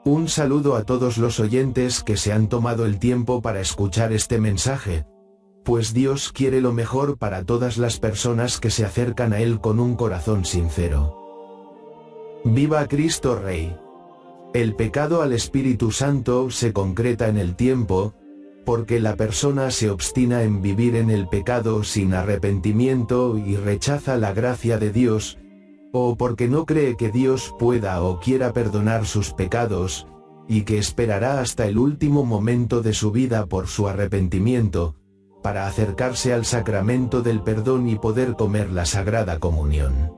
Un saludo a todos los oyentes que se han tomado el tiempo para escuchar este mensaje, pues Dios quiere lo mejor para todas las personas que se acercan a Él con un corazón sincero. ¡Viva Cristo Rey! El pecado al Espíritu Santo se concreta en el tiempo, porque la persona se obstina en vivir en el pecado sin arrepentimiento y rechaza la gracia de Dios, o porque no cree que Dios pueda o quiera perdonar sus pecados, y que esperará hasta el último momento de su vida por su arrepentimiento, para acercarse al sacramento del perdón y poder comer la Sagrada Comunión.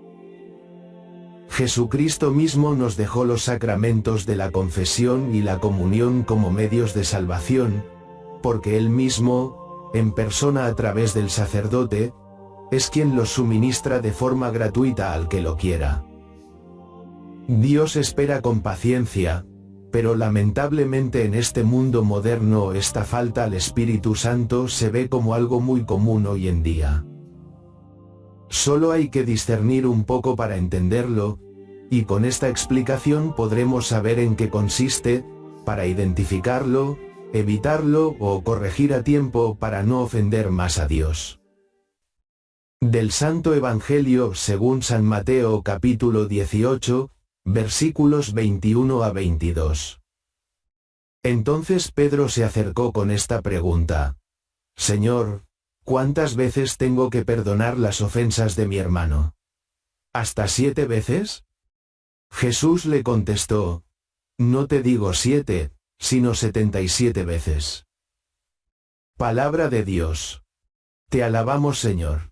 Jesucristo mismo nos dejó los sacramentos de la confesión y la comunión como medios de salvación, porque Él mismo, en persona a través del sacerdote, es quien los suministra de forma gratuita al que lo quiera. Dios espera con paciencia, pero lamentablemente en este mundo moderno esta falta al Espíritu Santo se ve como algo muy común hoy en día. Solo hay que discernir un poco para entenderlo, y con esta explicación podremos saber en qué consiste, para identificarlo, evitarlo o corregir a tiempo para no ofender más a Dios. Del Santo Evangelio según San Mateo capítulo 18, versículos 21 a 22. Entonces Pedro se acercó con esta pregunta: Señor, ¿cuántas veces tengo que perdonar las ofensas de mi hermano? ¿Hasta 7 veces? Jesús le contestó: No te digo 7, sino 77 veces. Palabra de Dios. Te alabamos, Señor.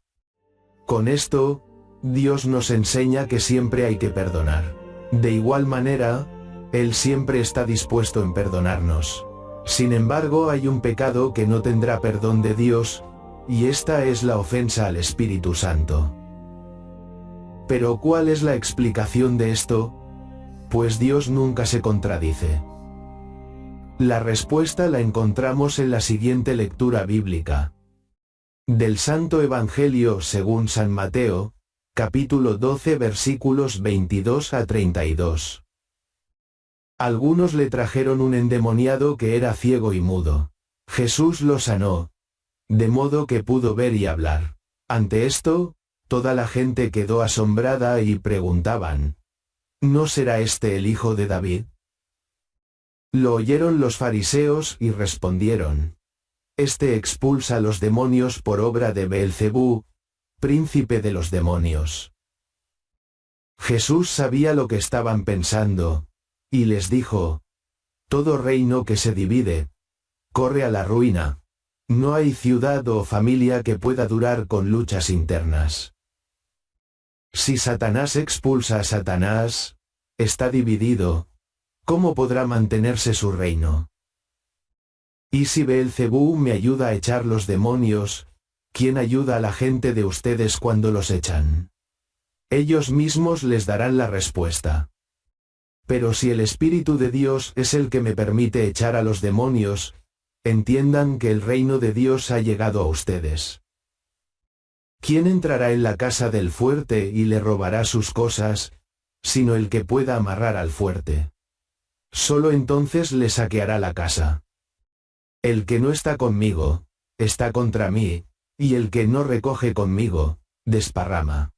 Con esto, Dios nos enseña que siempre hay que perdonar. De igual manera, Él siempre está dispuesto en perdonarnos. Sin embargo, hay un pecado que no tendrá perdón de Dios, y esta es la ofensa al Espíritu Santo. Pero ¿cuál es la explicación de esto? Pues Dios nunca se contradice. La respuesta la encontramos en la siguiente lectura bíblica. Del Santo Evangelio según San Mateo, capítulo 12 versículos 22 a 32. Algunos le trajeron un endemoniado que era ciego y mudo. Jesús lo sanó, de modo que pudo ver y hablar. Ante esto, toda la gente quedó asombrada y preguntaban: ¿No será este el hijo de David? Lo oyeron los fariseos y respondieron: Este expulsa a los demonios por obra de Beelzebú, príncipe de los demonios. Jesús sabía lo que estaban pensando, y les dijo: Todo reino que se divide, corre a la ruina. No hay ciudad o familia que pueda durar con luchas internas. Si Satanás expulsa a Satanás, está dividido, ¿cómo podrá mantenerse su reino? Y si Beelzebú me ayuda a echar los demonios, ¿quién ayuda a la gente de ustedes cuando los echan? Ellos mismos les darán la respuesta. Pero si el Espíritu de Dios es el que me permite echar a los demonios, entiendan que el reino de Dios ha llegado a ustedes. ¿Quién entrará en la casa del fuerte y le robará sus cosas, sino el que pueda amarrar al fuerte? Solo entonces le saqueará la casa. El que no está conmigo, está contra mí, y el que no recoge conmigo, desparrama.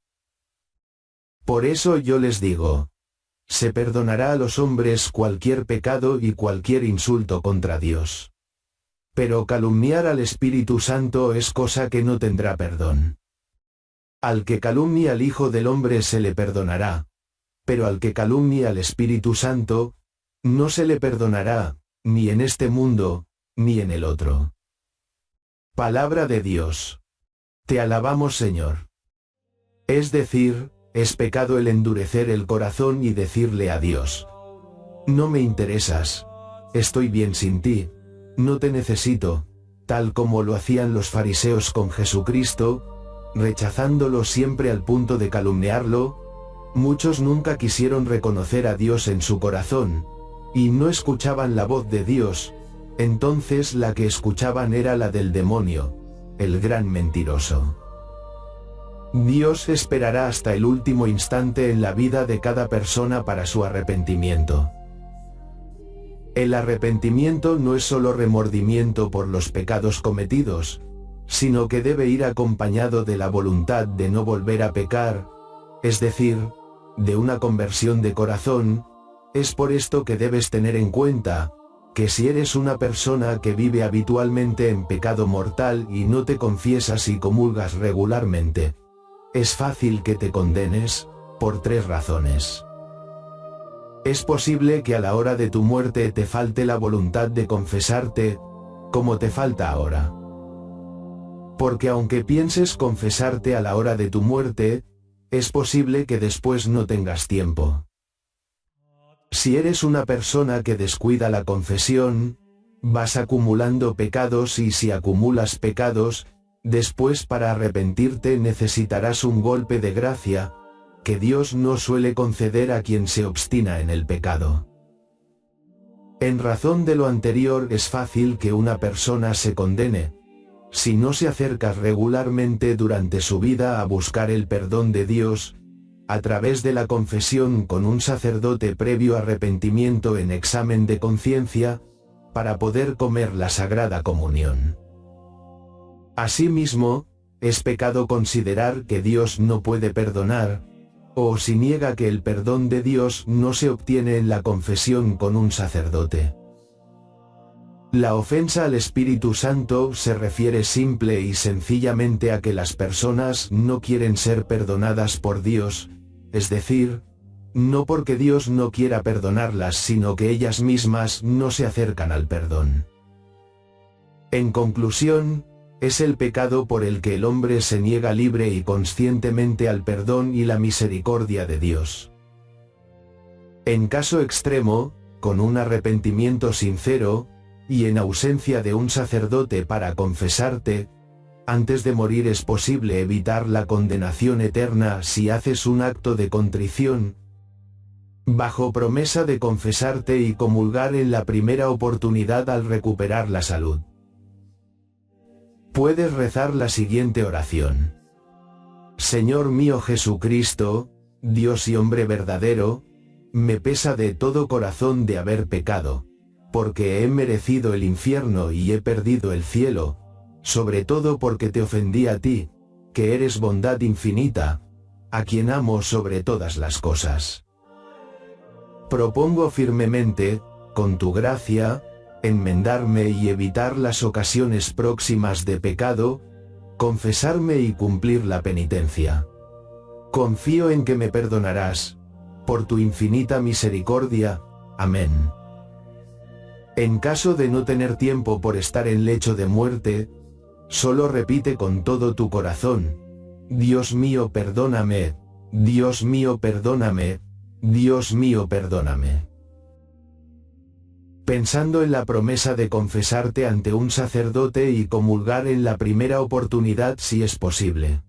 Por eso yo les digo, se perdonará a los hombres cualquier pecado y cualquier insulto contra Dios. Pero calumniar al Espíritu Santo es cosa que no tendrá perdón. Al que calumnia al Hijo del Hombre se le perdonará, pero al que calumnia al Espíritu Santo, no se le perdonará, ni en este mundo, ni en el otro. Palabra de Dios. Te alabamos, Señor. Es decir, es pecado el endurecer el corazón y decirle a Dios: no me interesas, estoy bien sin ti, no te necesito, tal como lo hacían los fariseos con Jesucristo, rechazándolo siempre al punto de calumniarlo. Muchos nunca quisieron reconocer a Dios en su corazón, y no escuchaban la voz de Dios, entonces la que escuchaban era la del demonio, el gran mentiroso. Dios esperará hasta el último instante en la vida de cada persona para su arrepentimiento. El arrepentimiento no es solo remordimiento por los pecados cometidos, sino que debe ir acompañado de la voluntad de no volver a pecar, es decir, de una conversión de corazón. Es por esto que debes tener en cuenta, que si eres una persona que vive habitualmente en pecado mortal y no te confiesas y comulgas regularmente, es fácil que te condenes, por 3 razones. Es posible que a la hora de tu muerte te falte la voluntad de confesarte, como te falta ahora. Porque aunque pienses confesarte a la hora de tu muerte, es posible que después no tengas tiempo. Si eres una persona que descuida la confesión, vas acumulando pecados, y si acumulas pecados, después para arrepentirte necesitarás un golpe de gracia, que Dios no suele conceder a quien se obstina en el pecado. En razón de lo anterior, es fácil que una persona se condene, si no se acerca regularmente durante su vida a buscar el perdón de Dios, a través de la confesión con un sacerdote previo arrepentimiento en examen de conciencia, para poder comer la Sagrada Comunión. Asimismo, es pecado considerar que Dios no puede perdonar, o si niega que el perdón de Dios no se obtiene en la confesión con un sacerdote. La ofensa al Espíritu Santo se refiere simple y sencillamente a que las personas no quieren ser perdonadas por Dios, es decir, no porque Dios no quiera perdonarlas, sino que ellas mismas no se acercan al perdón. En conclusión, es el pecado por el que el hombre se niega libre y conscientemente al perdón y la misericordia de Dios. En caso extremo, con un arrepentimiento sincero, y en ausencia de un sacerdote para confesarte, antes de morir es posible evitar la condenación eterna si haces un acto de contrición, bajo promesa de confesarte y comulgar en la primera oportunidad al recuperar la salud. Puedes rezar la siguiente oración: Señor mío Jesucristo, Dios y hombre verdadero, me pesa de todo corazón de haber pecado, porque he merecido el infierno y he perdido el cielo, sobre todo porque te ofendí a ti, que eres bondad infinita, a quien amo sobre todas las cosas. Propongo firmemente, con tu gracia, enmendarme y evitar las ocasiones próximas de pecado, confesarme y cumplir la penitencia. Confío en que me perdonarás, por tu infinita misericordia. Amén. En caso de no tener tiempo por estar en lecho de muerte, solo repite con todo tu corazón: Dios mío perdóname, Dios mío perdóname, Dios mío perdóname. Pensando en la promesa de confesarte ante un sacerdote y comulgar en la primera oportunidad si es posible.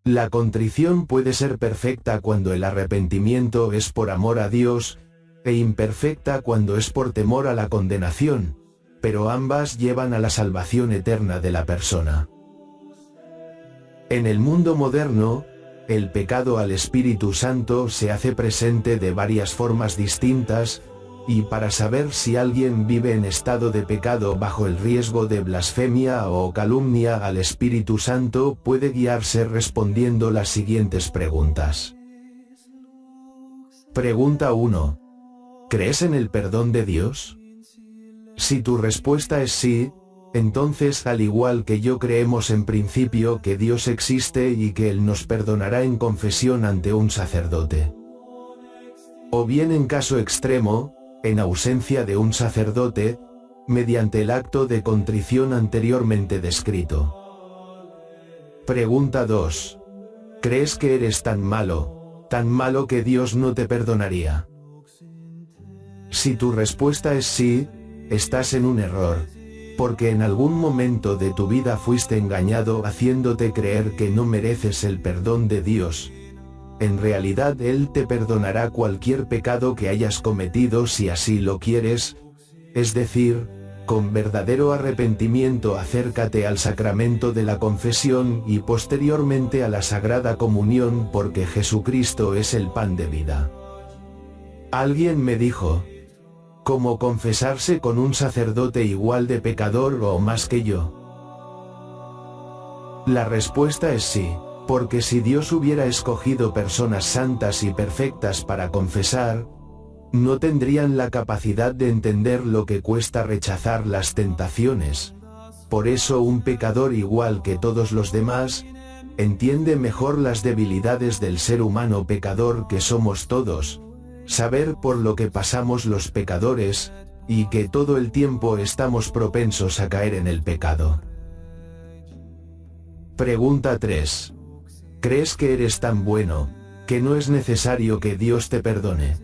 La contrición puede ser perfecta cuando el arrepentimiento es por amor a Dios, e imperfecta cuando es por temor a la condenación, pero ambas llevan a la salvación eterna de la persona. En el mundo moderno, el pecado al Espíritu Santo se hace presente de varias formas distintas, y para saber si alguien vive en estado de pecado bajo el riesgo de blasfemia o calumnia al Espíritu Santo, puede guiarse respondiendo las siguientes preguntas. Pregunta 1. ¿Crees en el perdón de Dios? Si tu respuesta es sí, entonces al igual que yo creemos en principio que Dios existe y que Él nos perdonará en confesión ante un sacerdote. O bien en caso extremo, en ausencia de un sacerdote, mediante el acto de contrición anteriormente descrito. Pregunta 2. ¿Crees que eres tan malo que Dios no te perdonaría? Si tu respuesta es sí, estás en un error, porque en algún momento de tu vida fuiste engañado haciéndote creer que no mereces el perdón de Dios. En realidad Él te perdonará cualquier pecado que hayas cometido si así lo quieres, es decir, con verdadero arrepentimiento acércate al sacramento de la confesión y posteriormente a la Sagrada Comunión porque Jesucristo es el pan de vida. Alguien me dijo, ¿cómo confesarse con un sacerdote igual de pecador o más que yo? La respuesta es sí. Porque si Dios hubiera escogido personas santas y perfectas para confesar, no tendrían la capacidad de entender lo que cuesta rechazar las tentaciones. Por eso un pecador igual que todos los demás, entiende mejor las debilidades del ser humano pecador que somos todos, saber por lo que pasamos los pecadores, y que todo el tiempo estamos propensos a caer en el pecado. Pregunta 3. ¿Crees que eres tan bueno, que no es necesario que Dios te perdone?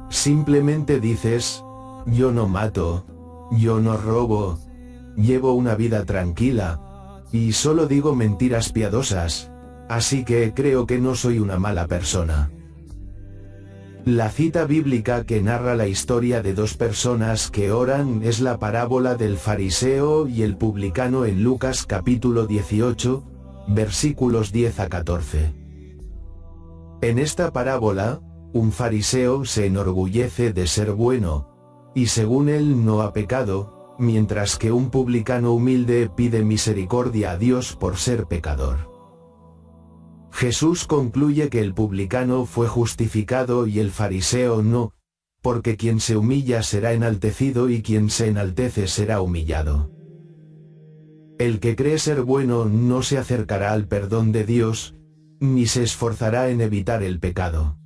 Simplemente dices, yo no mato, yo no robo, llevo una vida tranquila, y solo digo mentiras piadosas, así que creo que no soy una mala persona. La cita bíblica que narra la historia de dos personas que oran es la parábola del fariseo y el publicano en Lucas capítulo 18, versículos 10 a 14. En esta parábola, un fariseo se enorgullece de ser bueno, y según él no ha pecado, mientras que un publicano humilde pide misericordia a Dios por ser pecador. Jesús concluye que el publicano fue justificado y el fariseo no, porque quien se humilla será enaltecido y quien se enaltece será humillado. El que cree ser bueno no se acercará al perdón de Dios, ni se esforzará en evitar el pecado.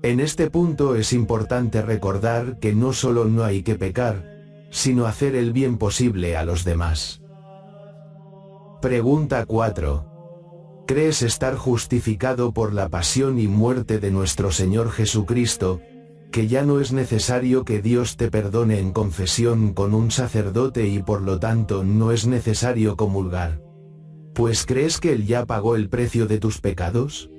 En este punto es importante recordar que no solo no hay que pecar, sino hacer el bien posible a los demás. Pregunta 4. ¿Crees estar justificado por la pasión y muerte de nuestro Señor Jesucristo, que ya no es necesario que Dios te perdone en confesión con un sacerdote y por lo tanto no es necesario comulgar? ¿Pues crees que Él ya pagó el precio de tus pecados?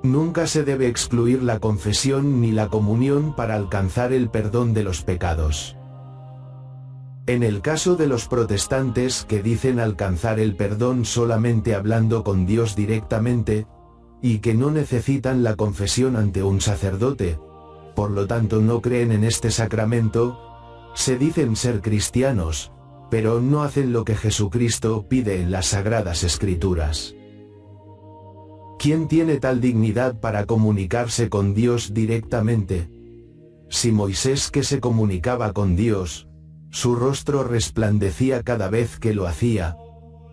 Nunca se debe excluir la confesión ni la comunión para alcanzar el perdón de los pecados. En el caso de los protestantes que dicen alcanzar el perdón solamente hablando con Dios directamente, y que no necesitan la confesión ante un sacerdote, por lo tanto no creen en este sacramento, se dicen ser cristianos, pero no hacen lo que Jesucristo pide en las Sagradas Escrituras. ¿Quién tiene tal dignidad para comunicarse con Dios directamente? Si Moisés, que se comunicaba con Dios, su rostro resplandecía cada vez que lo hacía,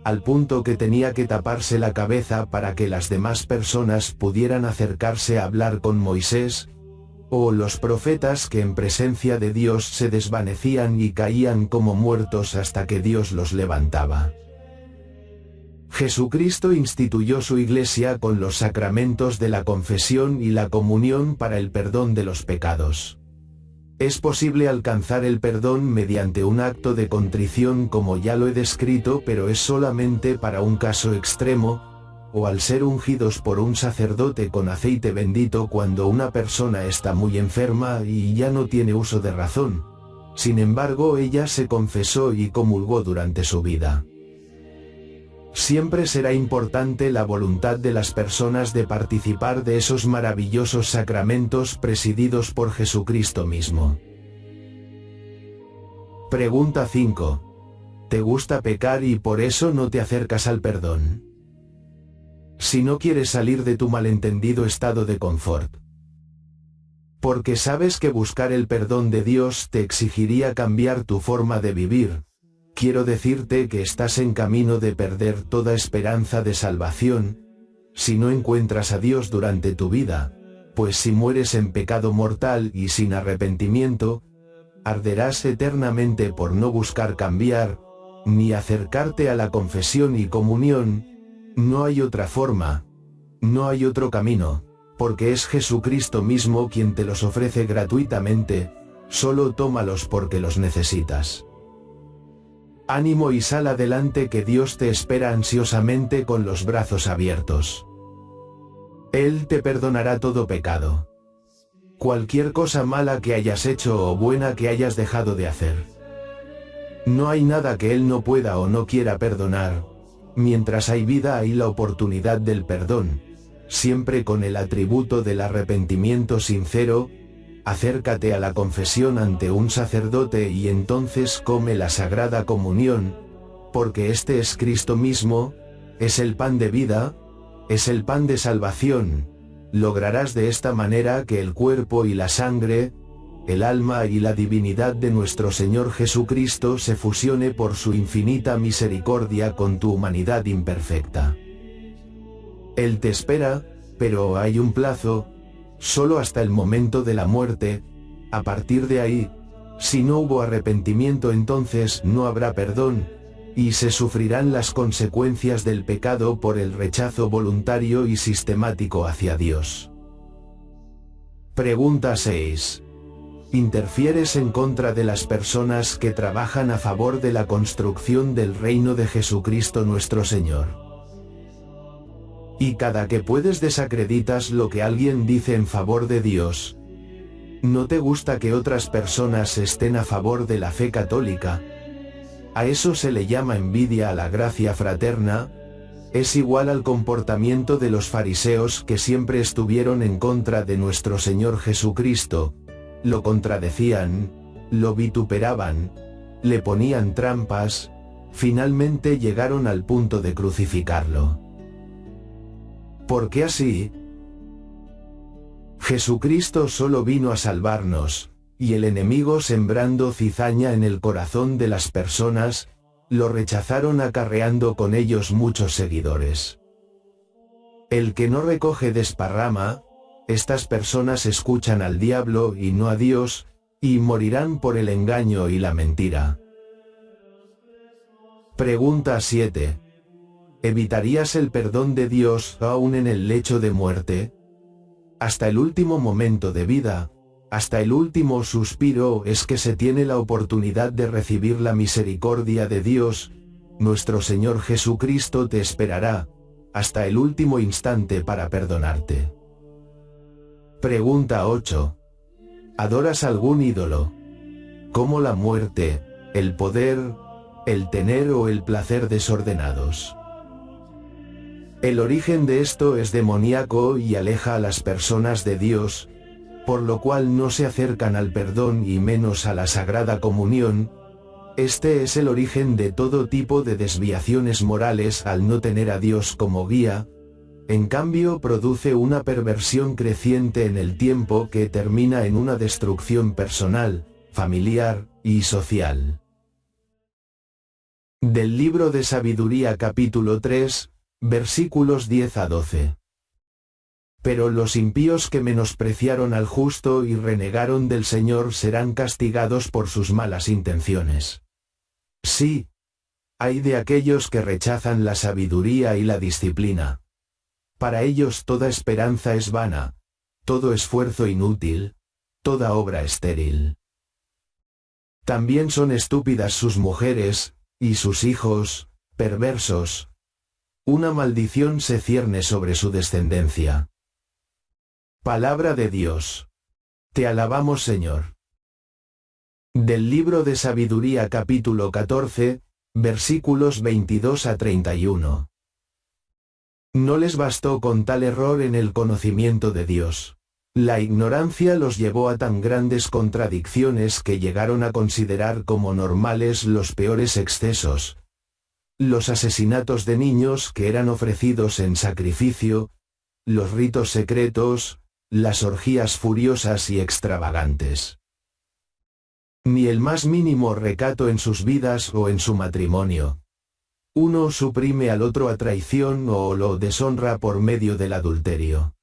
al punto que tenía que taparse la cabeza para que las demás personas pudieran acercarse a hablar con Moisés, o los profetas que en presencia de Dios se desvanecían y caían como muertos hasta que Dios los levantaba. Jesucristo instituyó su Iglesia con los sacramentos de la confesión y la comunión para el perdón de los pecados. Es posible alcanzar el perdón mediante un acto de contrición como ya lo he descrito, pero es solamente para un caso extremo, o al ser ungidos por un sacerdote con aceite bendito cuando una persona está muy enferma y ya no tiene uso de razón, Sin embargo, ella se confesó y comulgó durante su vida. Siempre será importante la voluntad de las personas de participar de esos maravillosos sacramentos presididos por Jesucristo mismo. Pregunta 5. ¿Te gusta pecar y por eso no te acercas al perdón? Si no quieres salir de tu malentendido estado de confort, porque sabes que buscar el perdón de Dios te exigiría cambiar tu forma de vivir, quiero decirte que estás en camino de perder toda esperanza de salvación, si no encuentras a Dios durante tu vida, pues si mueres en pecado mortal y sin arrepentimiento, arderás eternamente por no buscar cambiar, ni acercarte a la confesión y comunión. No hay otra forma, no hay otro camino, porque es Jesucristo mismo quien te los ofrece gratuitamente, solo tómalos porque los necesitas. Ánimo y sal adelante, que Dios te espera ansiosamente con los brazos abiertos. Él te perdonará todo pecado. Cualquier cosa mala que hayas hecho o buena que hayas dejado de hacer. No hay nada que Él no pueda o no quiera perdonar. Mientras hay vida hay la oportunidad del perdón, siempre con el atributo del arrepentimiento sincero. Acércate a la confesión ante un sacerdote y entonces come la Sagrada Comunión, porque este es Cristo mismo, es el pan de vida, es el pan de salvación. Lograrás de esta manera que el cuerpo y la sangre, el alma y la divinidad de nuestro Señor Jesucristo se fusione por su infinita misericordia con tu humanidad imperfecta. Él te espera, pero hay un plazo, solo hasta el momento de la muerte. A partir de ahí, si no hubo arrepentimiento, entonces no habrá perdón, y se sufrirán las consecuencias del pecado por el rechazo voluntario y sistemático hacia Dios. Pregunta 6. ¿Interfieres en contra de las personas que trabajan a favor de la construcción del reino de Jesucristo nuestro Señor? Y cada que puedes desacreditas lo que alguien dice en favor de Dios. ¿No te gusta que otras personas estén a favor de la fe católica? A eso se le llama envidia a la gracia fraterna. Es igual al comportamiento de los fariseos, que siempre estuvieron en contra de nuestro Señor Jesucristo. Lo contradecían, lo vituperaban, le ponían trampas, finalmente llegaron al punto de crucificarlo. ¿Por qué así? Jesucristo solo vino a salvarnos, y el enemigo, sembrando cizaña en el corazón de las personas, lo rechazaron, acarreando con ellos muchos seguidores. El que no recoge desparrama. Estas personas escuchan al diablo y no a Dios, y morirán por el engaño y la mentira. Pregunta 7. ¿Evitarías el perdón de Dios aún en el lecho de muerte? Hasta el último momento de vida, hasta el último suspiro, es que se tiene la oportunidad de recibir la misericordia de Dios. Nuestro Señor Jesucristo te esperará, hasta el último instante, para perdonarte. Pregunta 8. ¿Adoras algún ídolo? Como la muerte, el poder, el tener o el placer desordenados. El origen de esto es demoníaco y aleja a las personas de Dios, por lo cual no se acercan al perdón y menos a la Sagrada Comunión. Este es el origen de todo tipo de desviaciones morales al no tener a Dios como guía. En cambio, produce una perversión creciente en el tiempo que termina en una destrucción personal, familiar y social. Del libro de Sabiduría, capítulo 3, versículos 10 a 12. Pero los impíos que menospreciaron al justo y renegaron del Señor serán castigados por sus malas intenciones. Sí, ay de aquellos que rechazan la sabiduría y la disciplina. Para ellos toda esperanza es vana, todo esfuerzo inútil, toda obra estéril. También son estúpidas sus mujeres, y sus hijos, perversos. Una maldición se cierne sobre su descendencia. Palabra de Dios. Te alabamos, Señor. Del libro de Sabiduría capítulo 14, versículos 22 a 31. No les bastó con tal error en el conocimiento de Dios. La ignorancia los llevó a tan grandes contradicciones que llegaron a considerar como normales los peores excesos. Los asesinatos de niños que eran ofrecidos en sacrificio, los ritos secretos, las orgías furiosas y extravagantes. Ni el más mínimo recato en sus vidas o en su matrimonio. Uno suprime al otro a traición o lo deshonra por medio del adulterio.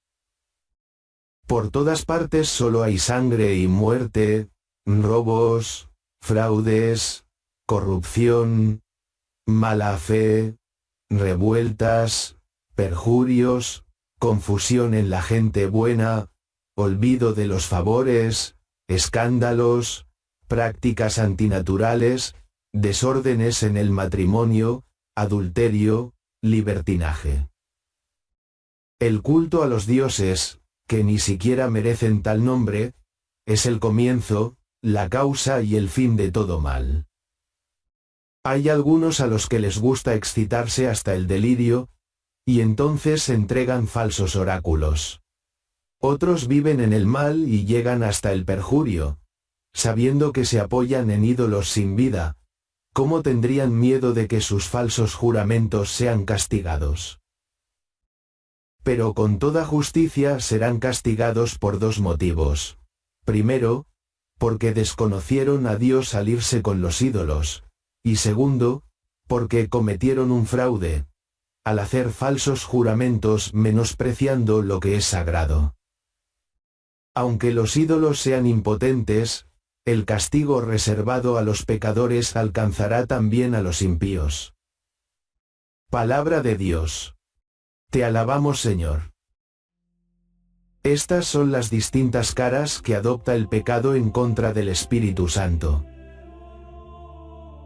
Por todas partes solo hay sangre y muerte, robos, fraudes, corrupción, mala fe, revueltas, perjurios, confusión en la gente buena, olvido de los favores, escándalos, prácticas antinaturales, desórdenes en el matrimonio, adulterio, libertinaje. El culto a los dioses, que ni siquiera merecen tal nombre, es el comienzo, la causa y el fin de todo mal. Hay algunos a los que les gusta excitarse hasta el delirio, y entonces entregan falsos oráculos. Otros viven en el mal y llegan hasta el perjurio, sabiendo que se apoyan en ídolos sin vida. ¿Cómo tendrían miedo de que sus falsos juramentos sean castigados? Pero con toda justicia serán castigados por dos motivos. Primero, porque desconocieron a Dios al irse con los ídolos, y segundo, porque cometieron un fraude, al hacer falsos juramentos menospreciando lo que es sagrado. Aunque los ídolos sean impotentes, el castigo reservado a los pecadores alcanzará también a los impíos. Palabra de Dios. Te alabamos, Señor. Estas son las distintas caras que adopta el pecado en contra del Espíritu Santo.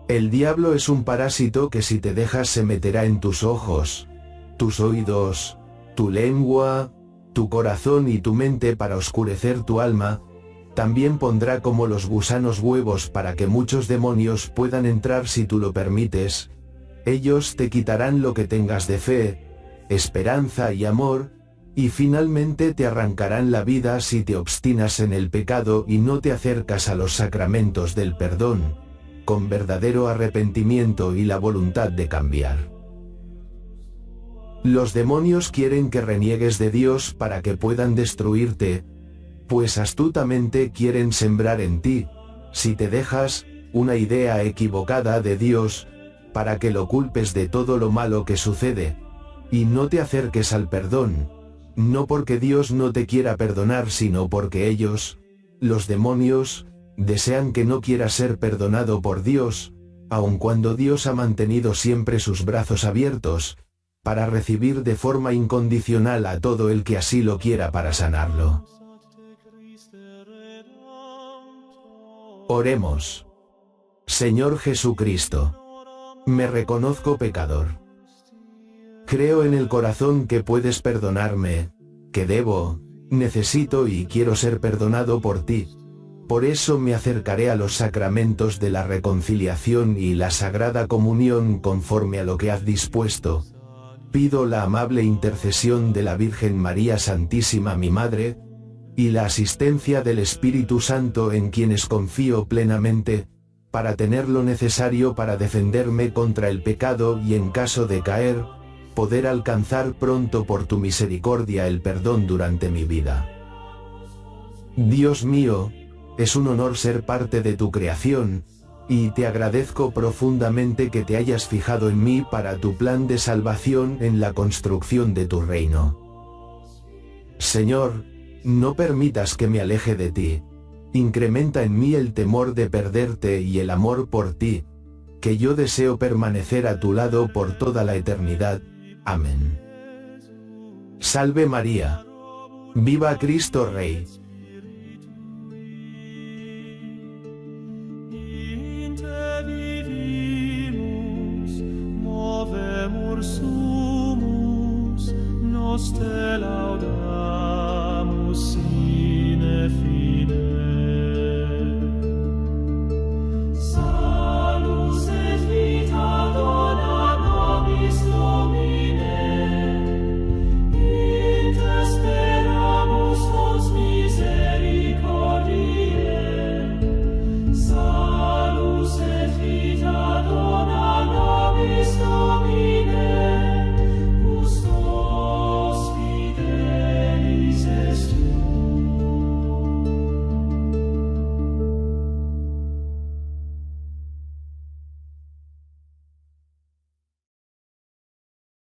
El diablo es un parásito que si te dejas se meterá en tus ojos, tus oídos, tu lengua, tu corazón y tu mente para oscurecer tu alma. También pondrá como los gusanos huevos para que muchos demonios puedan entrar si tú lo permites. Ellos te quitarán lo que tengas de fe, esperanza y amor, y finalmente te arrancarán la vida si te obstinas en el pecado y no te acercas a los sacramentos del perdón, con verdadero arrepentimiento y la voluntad de cambiar. Los demonios quieren que reniegues de Dios para que puedan destruirte, pues astutamente quieren sembrar en ti, si te dejas, una idea equivocada de Dios, para que lo culpes de todo lo malo que sucede, y no te acerques al perdón, no porque Dios no te quiera perdonar sino porque ellos, los demonios, desean que no quieras ser perdonado por Dios, aun cuando Dios ha mantenido siempre sus brazos abiertos, para recibir de forma incondicional a todo el que así lo quiera para sanarlo. Oremos. Señor Jesucristo, me reconozco pecador. Creo en el corazón que puedes perdonarme, que debo, necesito y quiero ser perdonado por ti. Por eso me acercaré a los sacramentos de la reconciliación y la Sagrada Comunión conforme a lo que has dispuesto. Pido la amable intercesión de la Virgen María Santísima mi Madre, y la asistencia del Espíritu Santo en quienes confío plenamente, para tener lo necesario para defenderme contra el pecado y en caso de caer, poder alcanzar pronto por tu misericordia el perdón durante mi vida. Dios mío, es un honor ser parte de tu creación, y te agradezco profundamente que te hayas fijado en mí para tu plan de salvación en la construcción de tu reino. Señor, no permitas que me aleje de ti. Incrementa en mí el temor de perderte y el amor por ti, que yo deseo permanecer a tu lado por toda la eternidad. Amén. Salve María. Viva Cristo Rey. Sumus, nos te laudam.